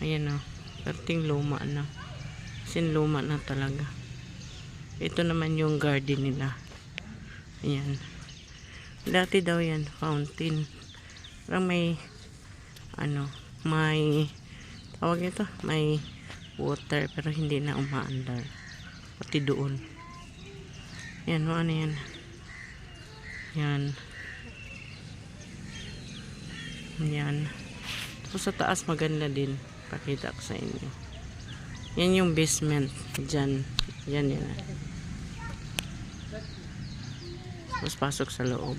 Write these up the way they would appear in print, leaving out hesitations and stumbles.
Ayan o. Perting luma na. Sin luma na talaga. Ito naman yung garden nila. Ayan. Dati daw yan, fountain. Parang may, may, tawag ito, may water, pero hindi na umaandar. Pati doon. Yan, ano yan. Yan. Yan. Tapos sa taas maganda din. Pakita ko sa inyo. Yan yung basement. Diyan. Yan yan. Tapos pasok sa loob.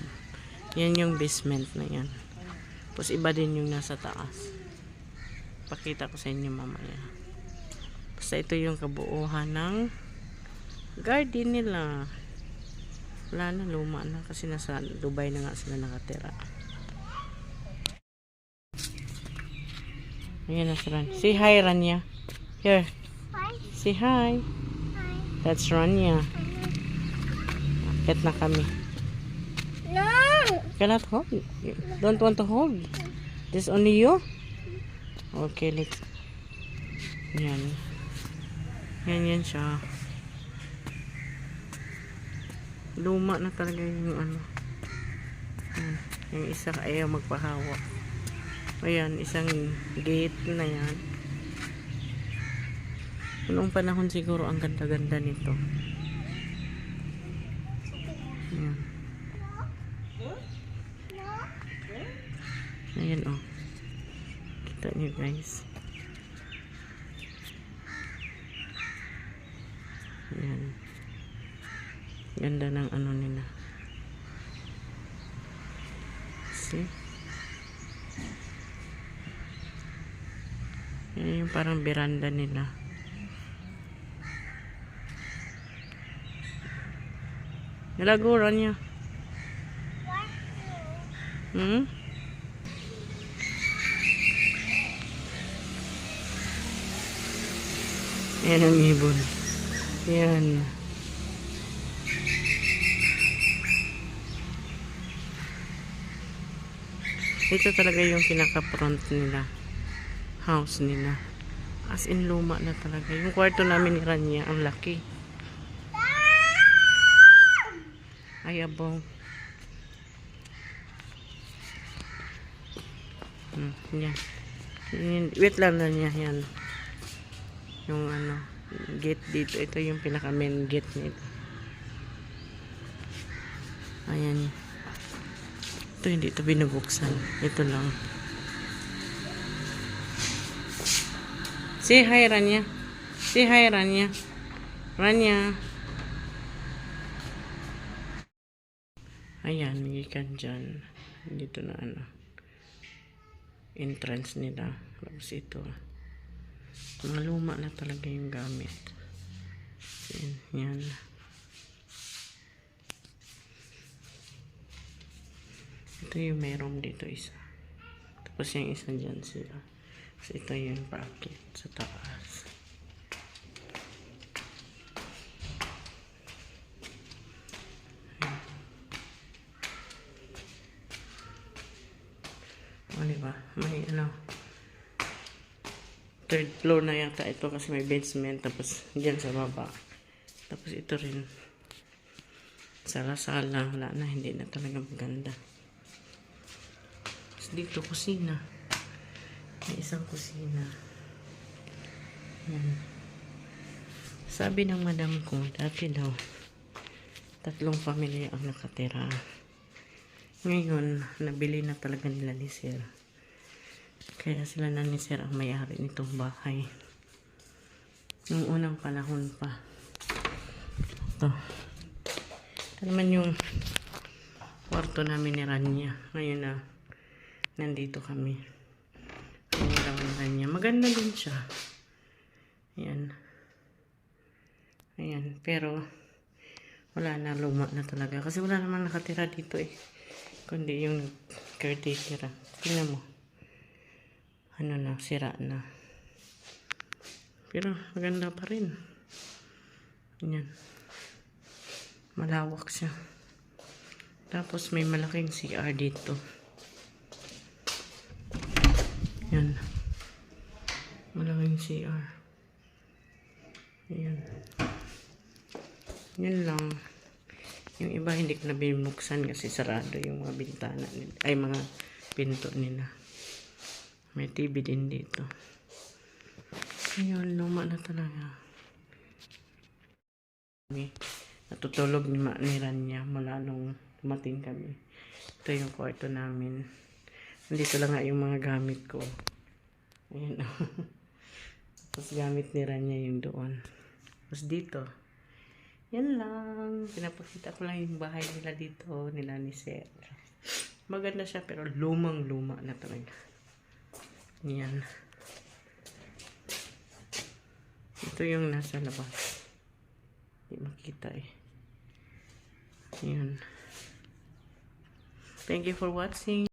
Yan yung basement na yan. Tapos iba din yung nasa taas. Pakita ko sa inyo mamaya. Basta ito yung kabuuhan ng garden nila. Wala na, luma na. Kasi nasa Dubai na nga sila nakatira. Ayan na si Rania. Say hi, Rania. Here. Hi. Say hi. Hi. That's Rania. Akit na kami. No. Cannot hold. You don't want to hold. This only you? Okay, let's. Yan. Yan siya. Luma na talaga yung ano. Yung isa ayaw magpahawak. Ayan, isang gate na yan. Noong panahon siguro ang ganda-ganda nito. Ayan. Ayan o. Kita nyo guys. Ayan. Ganda ng ano nila. See? Yan yung parang veranda nila. Nalaguran niya. Yan ang ibon. Yan. Ito talaga yung pinaka-front nila. House nila. As in luma na talaga. Yung kwarto namin ni Rania, ang laki. Ay, abong. Yan. Wait lang na niya. Yan. Yung gate dito. Ito yung pinaka main gate nito. Ayan. Ito hindi ito binubuksan. Ito lang. Say hi, Rania. Say hi, Rania. Rania. Ayan, magikan dyan. Dito na entrance nila. Tapos ito. Mga luma na talaga yung gamit. Yan. Ito yung may room dito isa. Tapos yung isa dyan sila. So, ito yung packet sa taas. O, diba? May third floor na yata ito kasi may basement. Tapos, dyan sa baba. Tapos, ito rin. Sala-sala. Wala na. Hindi na talaga maganda. Tapos, dito, kusina. May isang kusina. Yan. Sabi ng madam ko, dati daw, 3 pamilya ang nakatira. Ngayon, nabili na talaga nila ni Sir. Kaya sila na ni Sir ang may-ari nitong bahay. Nung unang panahon pa. Ito. Ito naman yung kwarto namin ni Rania. Ngayon na, nandito kami. Maganda din siya. Ayan. Ayan. Pero, wala na, luma na talaga. Kasi wala naman nakatira dito eh. Kundi yung caretaker. Tingnan mo. Sira na. Pero, maganda pa rin. Ayan. Malawak siya. Tapos, may malaking CR dito. Yan. Malaking CR. Ayan. Yun lang. Yung iba hindi ko na binuksan kasi sarado yung mga bintana nila. Ay, mga pinto nila. May TV din dito. Ayun, luma na talaga. Natutulog ni Rania mula nung dumating kami. Ito yung kwarto namin. Nandito lang nga yung mga gamit ko. Ayan. Tapos gamit ni Rania yung doon. Tapos dito. Yan lang. Pinapakita ko lang yung bahay nila dito. Nila ni Sir. Maganda siya pero lumang-luma na talaga. Yan. Ito yung nasa labas. Hindi makita eh. Yan. Thank you for watching.